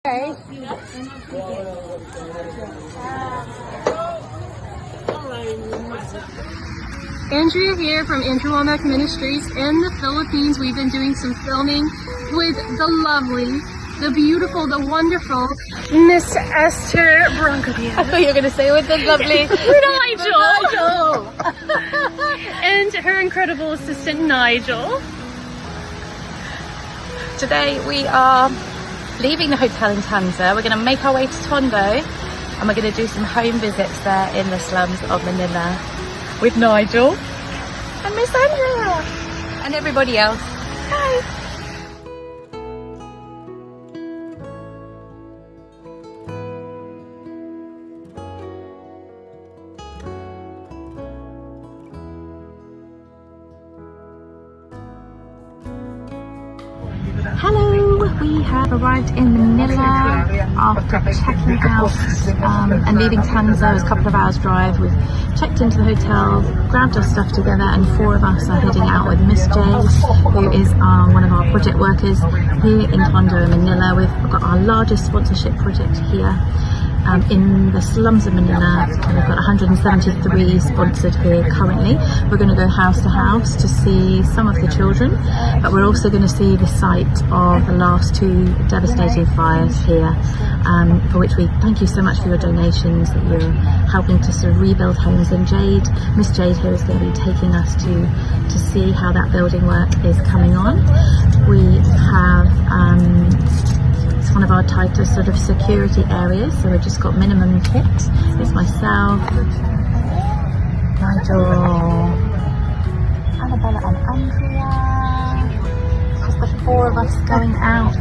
Okay. Andrea here from Andrew Womack Ministries in the Philippines. We've been doing some filming with the lovely, the beautiful, the wonderful Miss Esther Broncodier. I thought you were going to say with the lovely Nigel! And her incredible assistant Nigel. Today we are leaving the hotel in Tondo. We're going to make our way to Tondo and we're going to do some home visits there in the slums of Manila with Nigel and Miss Andrea and everybody else. Bye! Hello, we have arrived in Manila after checking out and leaving Tondo. It was a couple of hours drive. We've checked into the hotel, grabbed our stuff together, and 4 of us are heading out with Miss Jade, who is one of our project workers here in Tondo in Manila. We've got our largest sponsorship project here. In the slums of Manila. We've got 173 sponsored here currently. We're going to go house to house to see some of the children, but we're also going to see the site of the last 2 devastating fires here, for which we thank you so much for your donations, that you're helping to sort of rebuild homes. And Miss Jade here is going to be taking us to see how that building work is coming on. We have one of our tightest sort of security areas, so we've just got minimum kit. It's myself, Nigel, Annabella and Andrea. Just the 4 of us going out,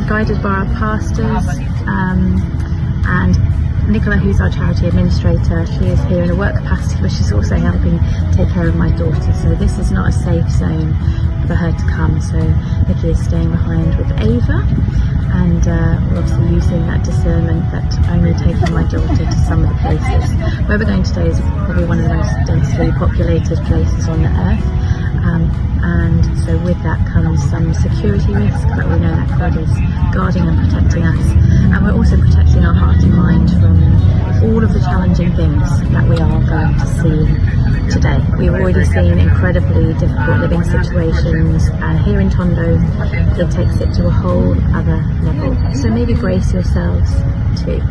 guided by our pastors, and Nicola, who's our charity administrator. She is here in a work capacity, but she's also helping take care of my daughter. So this is not a safe zone for her to come. So Nikki is staying behind with Ava, and we're obviously using that discernment that only taking my daughter to some of the places. Where we're going today is probably one of the most densely populated places on the earth. And so with that comes some security risk, but we know that God is guarding and protecting us. And we're also protecting our heart and mind from all of the challenging things that we are going to see today. We've already seen incredibly difficult living situations, and here in Tondo it takes it to a whole other level. So maybe brace yourselves too.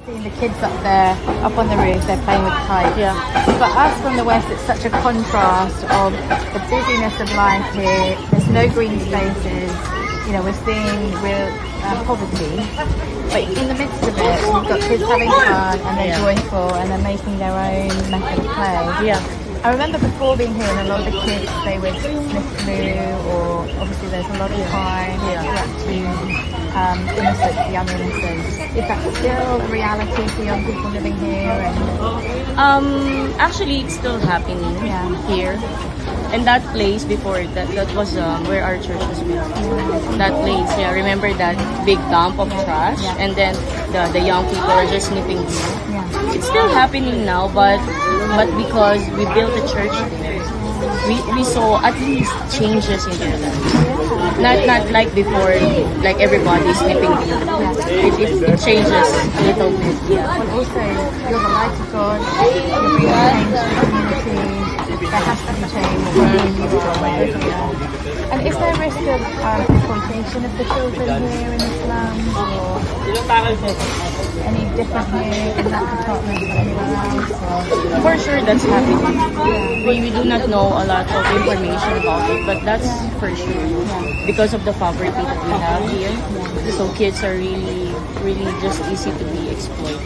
Seeing the kids up there, up on the roof, they're playing with kites. Yeah. For us from the West, it's such a contrast of the busyness of life here. There's no green spaces. You know, we're seeing real poverty. But in the midst of it, we've got kids having fun, and they're joyful, and they're making their own method of play. Yeah. I remember before being here, and a lot of the kids, they would sniff glue, or obviously there's a lot of crime, innocent, young innocents. Is that still a reality for young people living here? Actually, it's still happening here. And that place before, that was where our church was built. That place, yeah, remember that big dump of trash? And then the young people are just sniffing glue. It's still happening now, but because we built a church there, we saw at least changes in their lives. Not like before, like everybody sniffing glue. It changes a little bit. Yeah. But also, you're the light of God, you're bringing change to the community, there has to be change wherever you are. And is there a risk of exploitation of the children here in the slums, or is it any different here in that department than anywhere else? Or? For sure, that's happening. We do not know a lot of information about it, but that's for sure. Because of the poverty that we have here, so kids are really just easy to be exploited.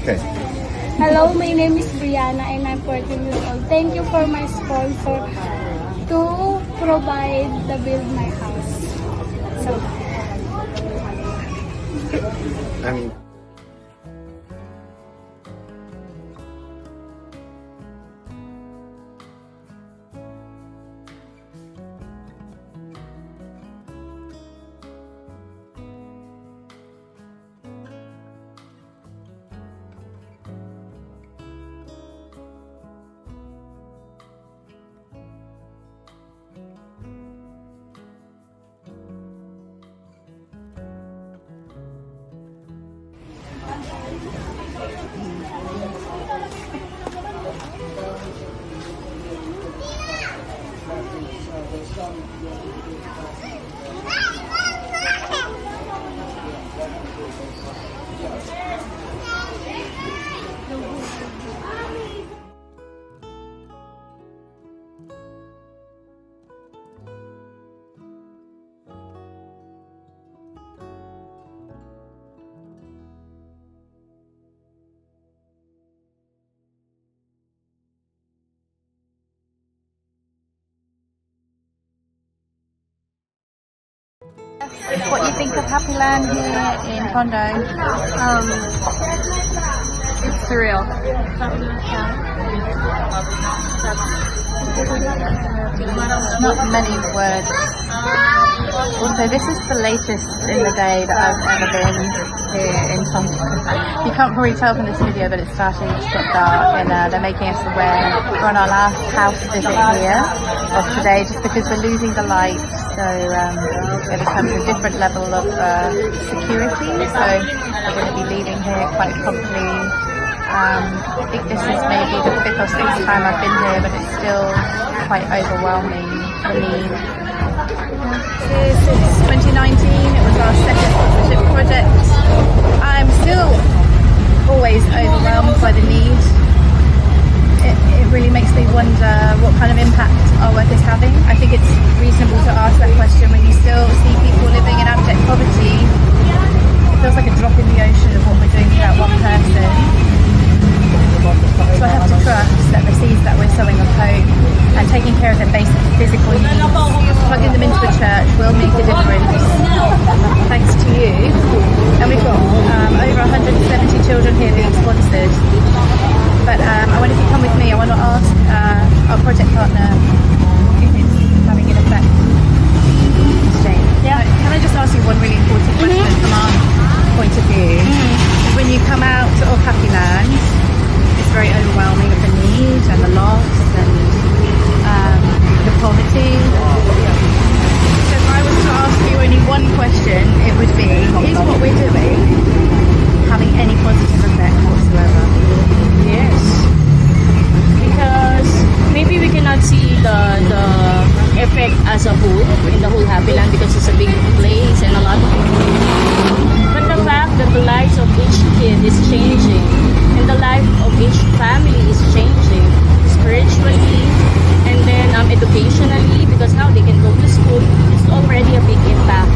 Okay. Hello, my name is Brianna and I'm 14 years old. Thank you for my sponsor to provide the build my house. So, What you think of Happyland here in Tondo? It's surreal. Not many words. Also, this is the latest in the day that I've ever been here in Tondo. You can't probably tell from this video, but it's starting to get dark, and they're making us aware. We're on our last house visit here of today, just because we're losing the light. So it becomes a different level of security. So we're going to be leaving here quite promptly. I think this is maybe the 5th or 6th time I've been here, but it's still quite overwhelming for me. Since 2019, it was our second sponsorship project. I'm still always overwhelmed by the need. It really makes me wonder what kind of impact our work is having. I think it's reasonable to ask that question when you still see people living in abject poverty. It feels like a drop in the ocean of what we're doing for that one person. So I have to trust that the seeds that we're sowing of hope and taking care of their basic physical needs, plugging them into the church, will make a difference. Thanks to you. And we've got over 170 children here being sponsored. But I wonder if you come with me, I want to ask our project partner if it's having an effect. Jane. Yeah. Can I just ask you one really important question from our point of view? When you come out of Happyland, it's very overwhelming of the need and the loss and the poverty. So if I was to ask you only one question, it would be, is what we're doing having any positive effect whatsoever? Yes, because maybe we cannot see the effect as a whole in the whole Happyland because it's a big place and a lot of people. But the fact that the lives of each kid is changing and the life of each family is changing spiritually and then educationally, because now they can go to school, it's already a big impact.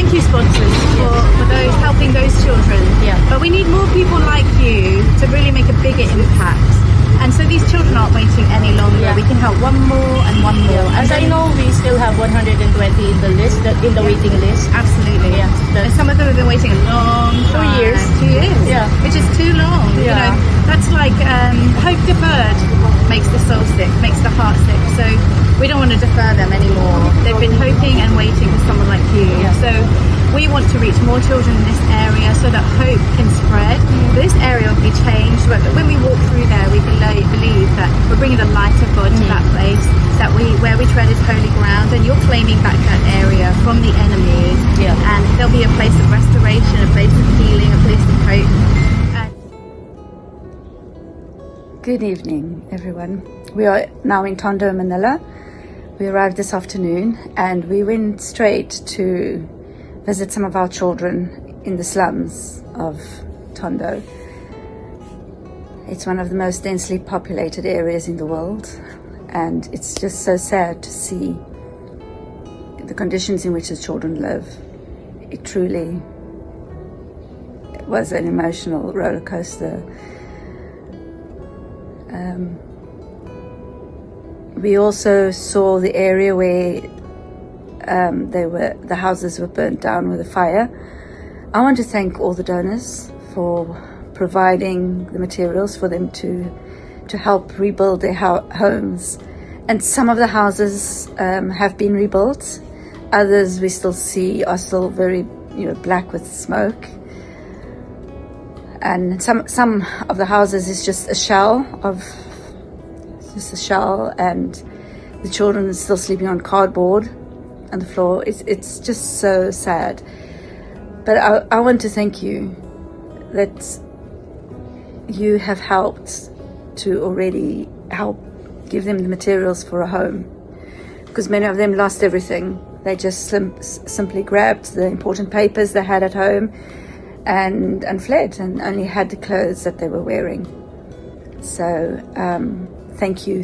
thank you, sponsors, for those helping those children. Yeah. But we need more people like you to really make a bigger impact. And so these children aren't waiting any longer. Yeah. We can help one more and one more. As I know, we still have 120 in the list, in the waiting list. Absolutely. Yeah. And some of them have been waiting a long time. 2 years. 2 years. Yeah. Which is too long. Yeah. You know, that's like hope deferred makes the soul sick, makes the heart sick. So we don't want to defer them anymore. They've been hoping and waiting for someone like you. Yeah. So we want to reach more children in this area so that hope can spread. This area will be changed, but when we walk through there, we believe that we're bringing the light of God to that place, that where we tread is holy ground, and you're claiming back that area from the enemy. Yeah. And there'll be a place of restoration, a place of healing, a place of hope. Good evening, everyone. We are now in Tondo, Manila. We arrived this afternoon and we went straight to visit some of our children in the slums of Tondo. It's one of the most densely populated areas in the world, and it's just so sad to see the conditions in which the children live. It truly was an emotional roller coaster. We also saw the area where the houses were burnt down with a fire. I want to thank all the donors for providing the materials for them to help rebuild their homes. And some of the houses have been rebuilt. Others we still see are still very, black with smoke. And some of the houses is just a shell, and the children are still sleeping on cardboard on the floor. It's just so sad. But I want to thank you that you have helped to already help give them the materials for a home, because many of them lost everything. They just simply grabbed the important papers they had at home and fled, and only had the clothes that they were wearing. So thank you.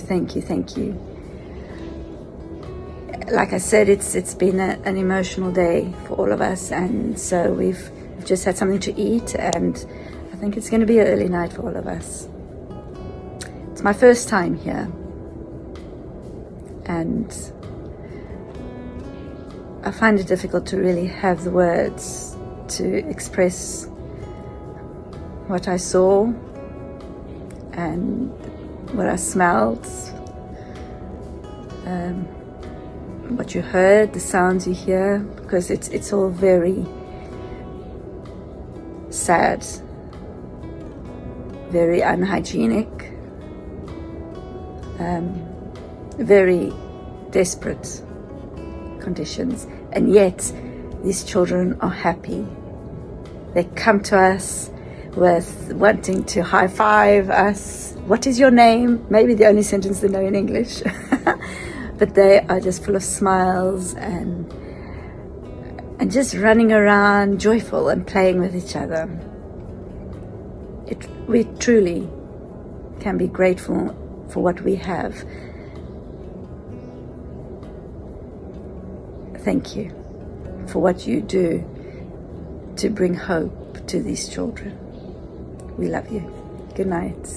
Like I said, it's been an emotional day for all of us, and so we've just had something to eat, and I think it's going to be an early night for all of us. It's my first time here, and I find it difficult to really have the words to express what I saw and what I smelled, what you heard, the sounds you hear, because it's all very sad, very unhygienic, very desperate conditions, and yet these children are happy. They come to us with wanting to high five us. What is your name? Maybe the only sentence they know in English. But they are just full of smiles and just running around joyful and playing with each other. We truly can be grateful for what we have. Thank you for what you do to bring hope to these children. We love you. Good night.